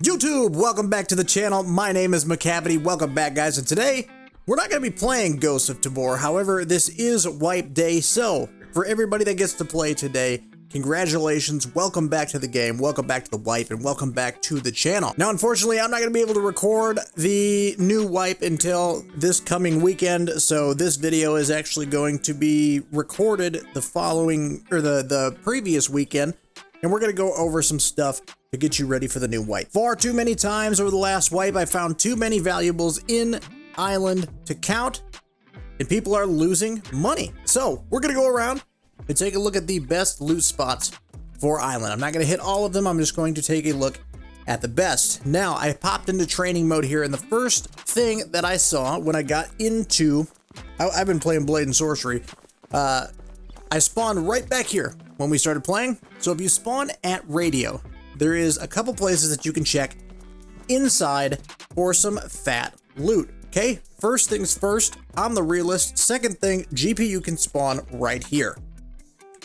YouTube, welcome back to the channel. My name is Micavity. Welcome back, guys. And today, we're not going to be playing Ghosts of Tabor. However, this is wipe day. So, for everybody that gets to play today, congratulations. Welcome back to the game. Welcome back to the wipe, and welcome back to the channel. Now, unfortunately, I'm not going to be able to record the new wipe until this coming weekend. So, this video is actually going to be recorded the following, or the previous weekend. And we're going to go over some stuff to get you ready for the new wipe. Far too many times over the last wipe, I found too many valuables in Island to count, and people are losing money. So we're going to go around and take a look at the best loot spots for Island. I'm not going to hit all of them. I'm just going to take a look at the best. Now, I popped into training mode here, and the first thing that I saw when I got into, I've been playing Blade and Sorcery, I spawned right back here when we started playing. So if you spawn at radio, there is a couple places that you can check inside for some fat loot. Okay, first things first, I'm the realist. Second thing, GPU can spawn right here.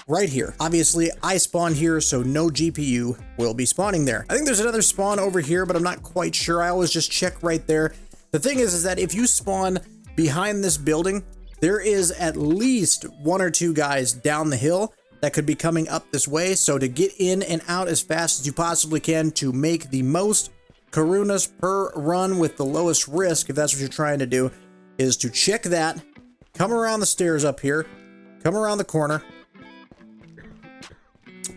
Right here. Obviously, I spawned here, so no GPU will be spawning there. I think there's another spawn over here, but I'm not quite sure. I always just check right there. The thing is that if you spawn behind this building, there is at least one or two guys down the hill that could be coming up this way. So to get in and out as fast as you possibly can to make the most Karunas per run with the lowest risk, if that's what you're trying to do, is to check that, come around the stairs up here, come around the corner.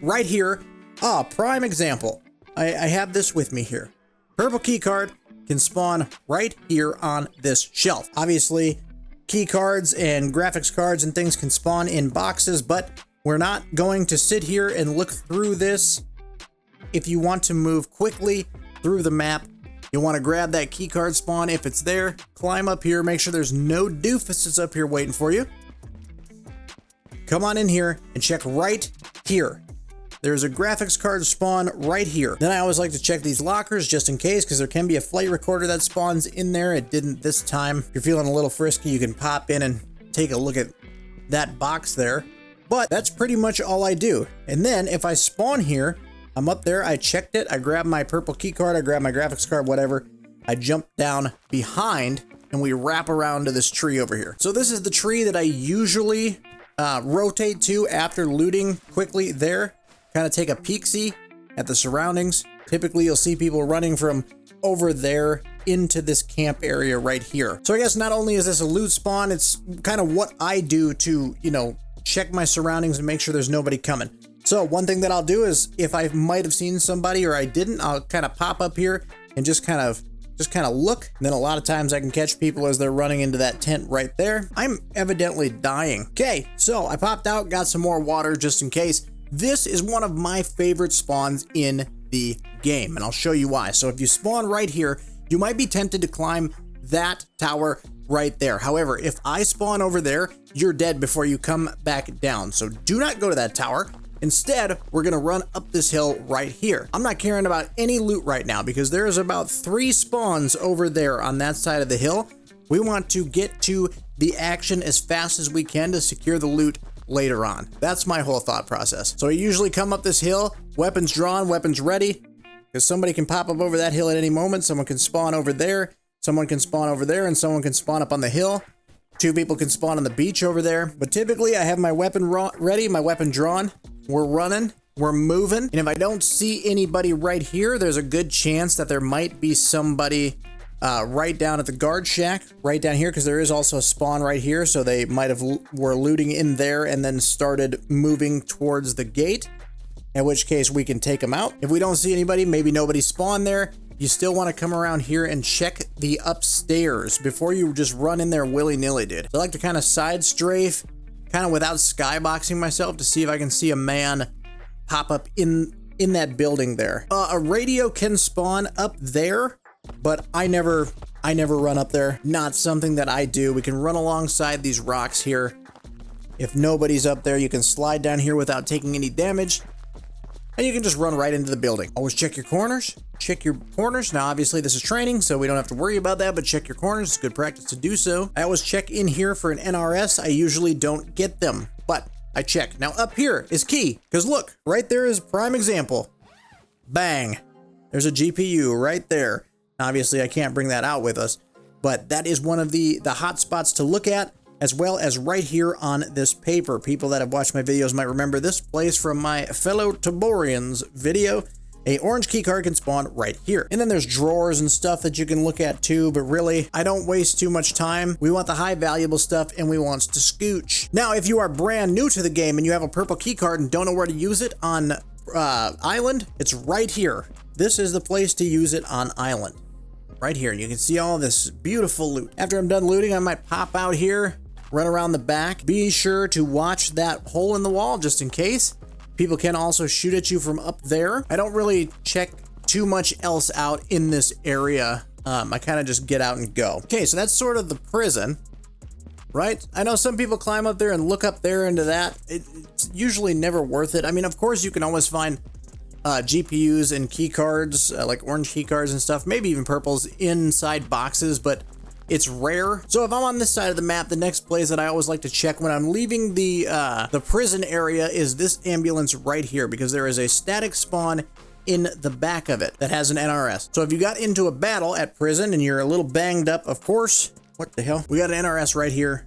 Right here, prime example. I have this with me here. Purple key card can spawn right here on this shelf. Obviously, key cards and graphics cards and things can spawn in boxes, but we're not going to sit here and look through this. If you want to move quickly through the map, you want to grab that key card spawn. If it's there, climb up here, make sure there's no doofuses up here waiting for you. Come on in here and check right here. There's a graphics card spawn right here. Then I always like to check these lockers just in case, because there can be a flight recorder that spawns in there. It didn't this time. If you're feeling a little frisky, you can pop in and take a look at that box there. But that's pretty much all I do. And then if I spawn here, I'm up there, I checked it, I grab my purple key card, I grab my graphics card, whatever. I jump down behind and we wrap around to this tree over here. So this is the tree that I usually rotate to after looting quickly there. Kind of take a peek-see at the surroundings. Typically, you'll see people running from over there into this camp area right here. So I guess not only is this a loot spawn, it's kind of what I do to, you know, check my surroundings and make sure there's nobody coming. So one thing that I'll do is if I might have seen somebody or I didn't, I'll kind of pop up here and just kind of look. And then a lot of times I can catch people as they're running into that tent right there. I'm evidently dying. Okay, so I popped out, got some more water just in case. This is one of my favorite spawns in the game, and I'll show you why. So if you spawn right here, you might be tempted to climb that tower right there. However, if I spawn over there, you're dead before you come back down. So do not go to that tower. Instead, we're gonna run up this hill right here. I'm not caring about any loot right now because there's about 3 spawns over there on that side of the hill. We want to get to the action as fast as we can to secure the loot later on. That's my whole thought process. So I usually come up this hill, weapons drawn, weapons ready, because somebody can pop up over that hill at any moment. Someone can spawn over there, someone can spawn over there, and someone can spawn up on the hill. 2 people can spawn on the beach over there. But typically I have my weapon ready, my weapon drawn. We're running, we're moving. And if I don't see anybody right here, there's a good chance that there might be somebody right down at the guard shack, right down here, because there is also a spawn right here. So they might have were looting in there and then started moving towards the gate, in which case we can take them out. If we don't see anybody, maybe nobody spawned there, you still want to come around here and check the upstairs before you just run in there willy-nilly, dude. So I like to kind of side strafe, kind of without skyboxing myself, to see if I can see a man pop up in that building there. A radio can spawn up there, but I never run up there. Not something that I do. We can run alongside these rocks here. If nobody's up there, you can slide down here without taking any damage, and you can just run right into the building. Always check your corners. Check your corners. Now, obviously, this is training, so we don't have to worry about that, but check your corners. It's good practice to do so. I always check in here for an NRS. I usually don't get them, but I check. Now, up here is key, because look, right there is a prime example. Bang. There's a GPU right there. Obviously, I can't bring that out with us, but that is one of the hot spots to look at, as well as right here on this paper. People that have watched my videos might remember this place from my fellow Taborians video. A orange keycard can spawn right here. And then there's drawers and stuff that you can look at too, but really, I don't waste too much time. We want the high valuable stuff and we want to scooch. Now, if you are brand new to the game and you have a purple keycard and don't know where to use it on Island, it's right here. This is the place to use it on Island. Right here, you can see all this beautiful loot. After I'm done looting, I might pop out here, run around the back. Be sure to watch that hole in the wall just in case. People can also shoot at you from up there. I don't really check too much else out in this area. I kind of just get out and go. Okay, so that's sort of the prison, right? I know some people climb up there and look up there into that. It's usually never worth it. I mean, of course, you can always find GPUs and key cards, like orange key cards and stuff, maybe even purples inside boxes, but it's rare. So if I'm on this side of the map, the next place that I always like to check when I'm leaving the prison area is this ambulance right here, because there is a static spawn in the back of it that has an NRS. So if you got into a battle at prison and you're a little banged up, of course, what the hell? We got an NRS right here,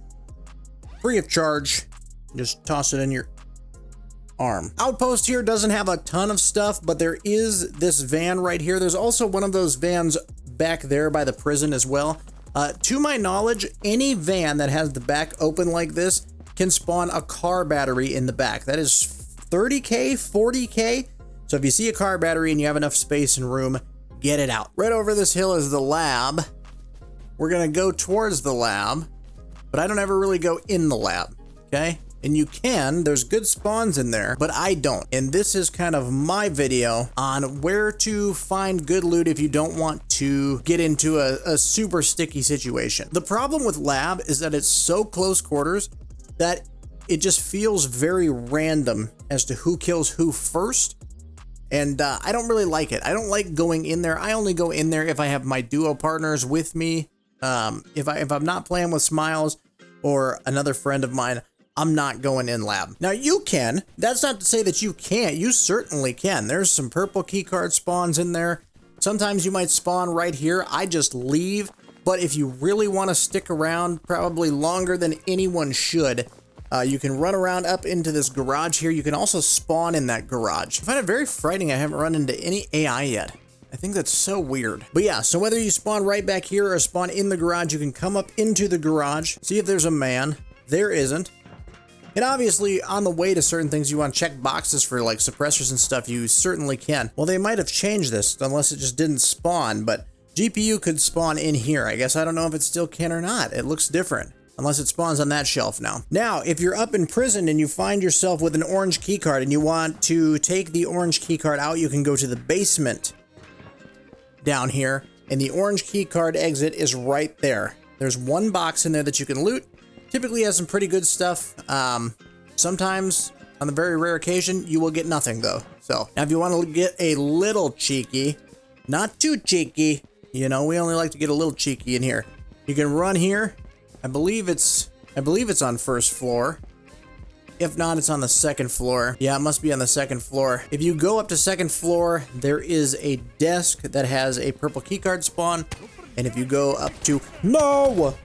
free of charge. Just toss it in your arm. Outpost here doesn't have a ton of stuff, but there is this van right here. There's also one of those vans back there by the prison as well. To my knowledge, any van that has the back open like this can spawn a car battery in the back. That is 30K, 40K. So if you see a car battery and you have enough space and room, get it out. Right over this hill is the lab. We're gonna go towards the lab, but I don't ever really go in the lab, okay? And you can, there's good spawns in there, but I don't. And this is kind of my video on where to find good loot if you don't want to get into a super sticky situation. The problem with lab is that it's so close quarters that it just feels very random as to who kills who first. And I don't really like it. I don't like going in there. I only go in there if I have my duo partners with me. If I'm not playing with Smiles or another friend of mine, I'm not going in lab. Now you can, that's not to say that you can't, you certainly can. There's some purple keycard spawns in there. Sometimes you might spawn right here. I just leave, but if you really want to stick around probably longer than anyone should, you can run around up into this garage here. You can also spawn in that garage. I find it very frightening I haven't run into any AI yet. I think that's so weird. But yeah, so whether you spawn right back here or spawn in the garage, you can come up into the garage, see if there's a man. There isn't. And obviously, on the way to certain things, you want to check boxes for like suppressors and stuff, you certainly can. Well, they might have changed this, unless it just didn't spawn, but GPU could spawn in here. I guess I don't know if it still can or not. It looks different, unless it spawns on that shelf now. Now, if you're up in prison and you find yourself with an orange keycard and you want to take the orange keycard out, you can go to the basement down here, and the orange keycard exit is right there. There's one box in there that you can loot. Typically has some pretty good stuff. Sometimes, on the very rare occasion, you will get nothing though. So, now if you want to get a little cheeky, not too cheeky, you know, we only like to get a little cheeky in here. You can run here. I believe it's on first floor. If not, it's on the second floor. Yeah, it must be on the second floor. If you go up to second floor, there is a desk that has a purple keycard spawn. And if you go up to, no!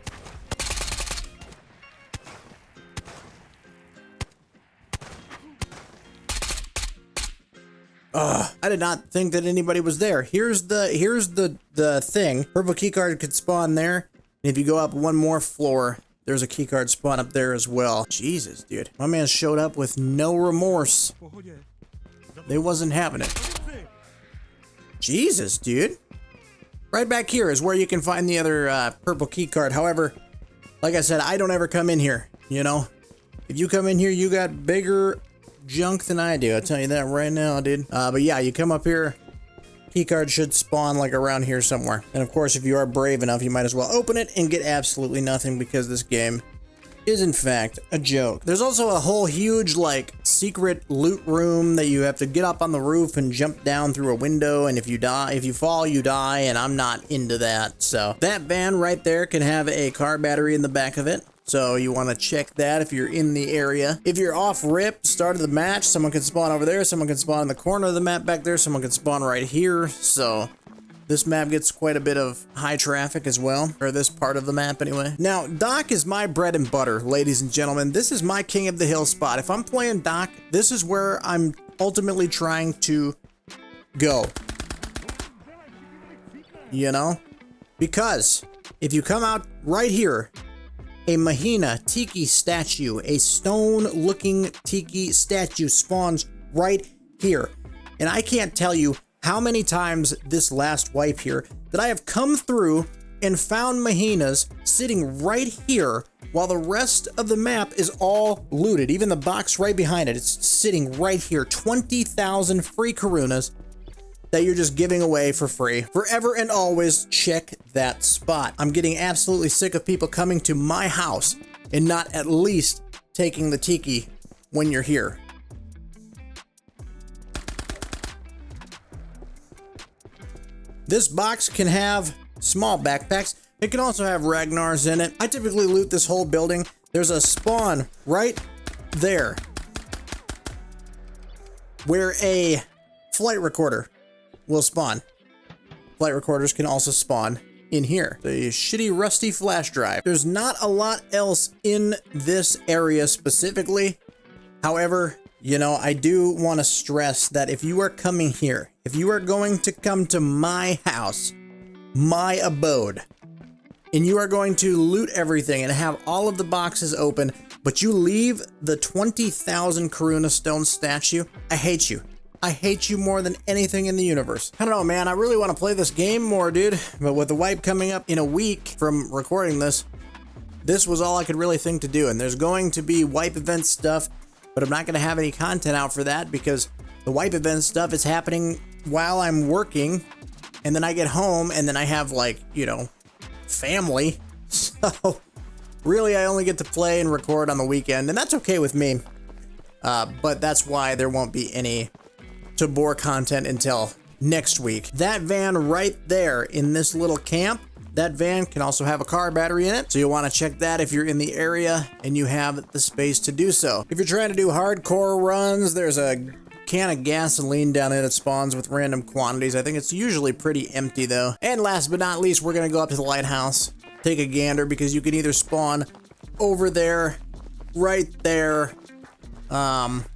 I did not think that anybody was there. Here's the thing. Purple keycard could spawn there. And if you go up one more floor, there's a keycard spawn up there as well. Jesus, dude. My man showed up with no remorse. They wasn't having it. Jesus, dude. Right back here is where you can find the other purple keycard. However, like I said, I don't ever come in here, you know? If you come in here, you got bigger junk than I do. I'll tell you that right now, dude. But yeah, you come up here, keycard should spawn like around here somewhere. And of course, if you are brave enough, you might as well open it and get absolutely nothing because this game is in fact a joke. There's also a whole huge like secret loot room that you have to get up on the roof and jump down through a window, and if you fall, you die, and I'm not into that. So that van right there can have a car battery in the back of it. So you want to check that if you're in the area. If you're off rip, start of the match, someone can spawn over there, someone can spawn in the corner of the map back there, someone can spawn right here. So this map gets quite a bit of high traffic as well, or this part of the map anyway. Now, Dock is my bread and butter, ladies and gentlemen. This is my king of the hill spot. If I'm playing Dock, this is where I'm ultimately trying to go. You know? Because if you come out right here, a Mahina tiki statue, a stone-looking tiki statue spawns right here. And I can't tell you how many times this last wipe here that I have come through and found Mahinas sitting right here while the rest of the map is all looted. Even the box right behind it, it's sitting right here. 20,000 free Karunas that you're just giving away for free. Forever and always, check that spot. I'm getting absolutely sick of people coming to my house and not at least taking the tiki when you're here. This box can have small backpacks. It can also have Ragnar's in it. I typically loot this whole building. There's a spawn right there where a flight recorder will spawn. Flight recorders can also spawn in here. The shitty rusty flash drive. There's not a lot else in this area specifically. However, you know, I do want to stress that if you are coming here, if you are going to come to my house, my abode, and you are going to loot everything and have all of the boxes open, but you leave the 20,000 Karuna stone statue, I hate you. I hate you more than anything in the universe. I don't know, man. I really want to play this game more, dude. But with the wipe coming up in a week from recording this, this was all I could really think to do. And there's going to be wipe event stuff, but I'm not going to have any content out for that because the wipe event stuff is happening while I'm working. And then I get home and then I have, like, you know, family. So really, I only get to play and record on the weekend. And that's okay with me. But that's why there won't be any Tabor content until next week. That van right there in this little camp, that van can also have a car battery in it, so you'll want to check that if you're in the area and you have the space to do so. If you're trying to do hardcore runs, there's a can of gasoline down there that spawns with random quantities. I think it's usually pretty empty though. And last but not least, we're gonna go up to the lighthouse, take a gander, because you can either spawn over there, right there.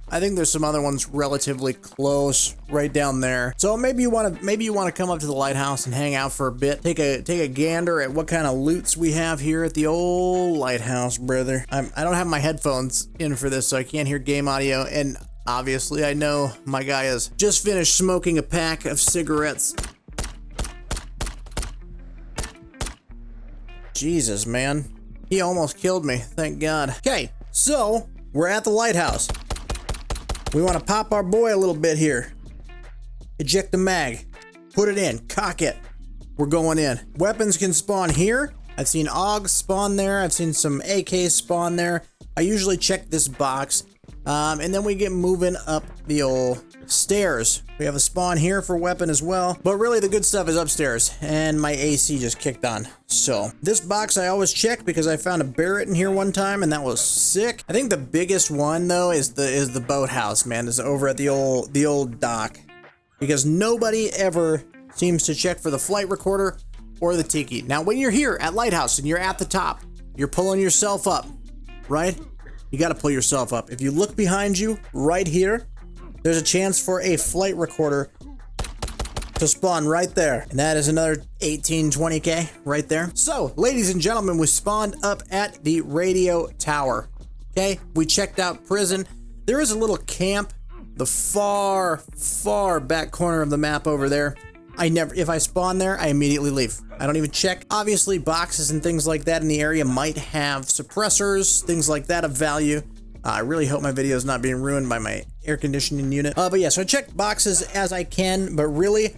I think there's some other ones relatively close right down there. So maybe you want to come up to the lighthouse and hang out for a bit. Take a gander at what kind of loots we have here at the old lighthouse, brother. I don't have my headphones in for this, so I can't hear game audio. And obviously, I know my guy has just finished smoking a pack of cigarettes. Jesus, man. He almost killed me, thank God. Okay, so we're at the lighthouse. We want to pop our boy a little bit here. Eject the mag. Put it in. Cock it. We're going in. Weapons can spawn here. I've seen AUGs spawn there. I've seen some AKs spawn there. I usually check this box. And then we get moving up the old stairs. We have a spawn here for weapon as well. But really the good stuff is upstairs. And my AC just kicked on. So this box I always check because I found a Barrett in here one time and that was sick. I think the biggest one though is the boathouse, man. Is over at the old dock. Because nobody ever seems to check for the flight recorder or the tiki. Now when you're here at Lighthouse and you're at the top, you're pulling yourself up, right? You got to pull yourself up. If you look behind you right here, there's a chance for a flight recorder to spawn right there. And that is another 18, 20K right there. So, ladies and gentlemen, we spawned up at the radio tower. Okay, we checked out prison. There is a little camp, the far, far back corner of the map over there. If I spawn there, I immediately leave. I don't even check. Obviously, boxes and things like that in the area might have suppressors, things like that of value. I really hope my video is not being ruined by my air conditioning unit. But yeah, so I check boxes as I can, but really,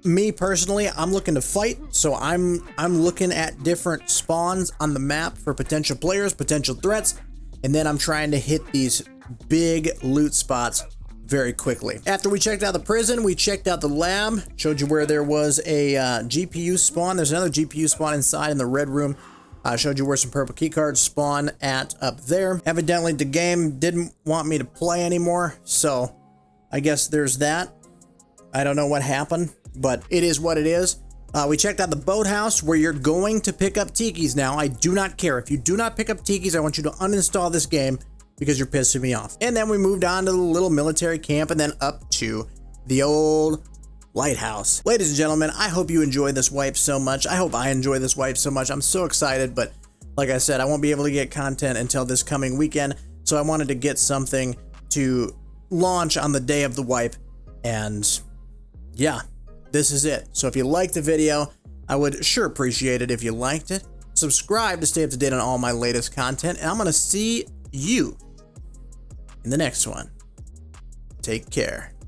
me personally, I'm looking to fight. So I'm looking at different spawns on the map for potential players, potential threats, and then I'm trying to hit these big loot spots very quickly. After we checked out the prison, we checked out the lab, showed you where there was a GPU spawn. There's another GPU spawn inside in the red room. I showed you where some purple key cards spawn at up there. Evidently the game didn't want me to play anymore, so I guess there's that. I don't know what happened, but it is what it is. We checked out the boathouse where you're going to pick up tikis now. I do not care. If you do not pick up tikis, I want you to uninstall this game because you're pissing me off. And then we moved on to the little military camp and then up to the old lighthouse. Ladies and gentlemen, I hope you enjoy this wipe so much. I hope I enjoy this wipe so much. I'm so excited, but like I said, I won't be able to get content until this coming weekend, so I wanted to get something to launch on the day of the wipe, and yeah, this is it. So if you liked the video, I would sure appreciate it if you liked it. Subscribe to stay up to date on all my latest content, and I'm gonna see you in the next one. Take care.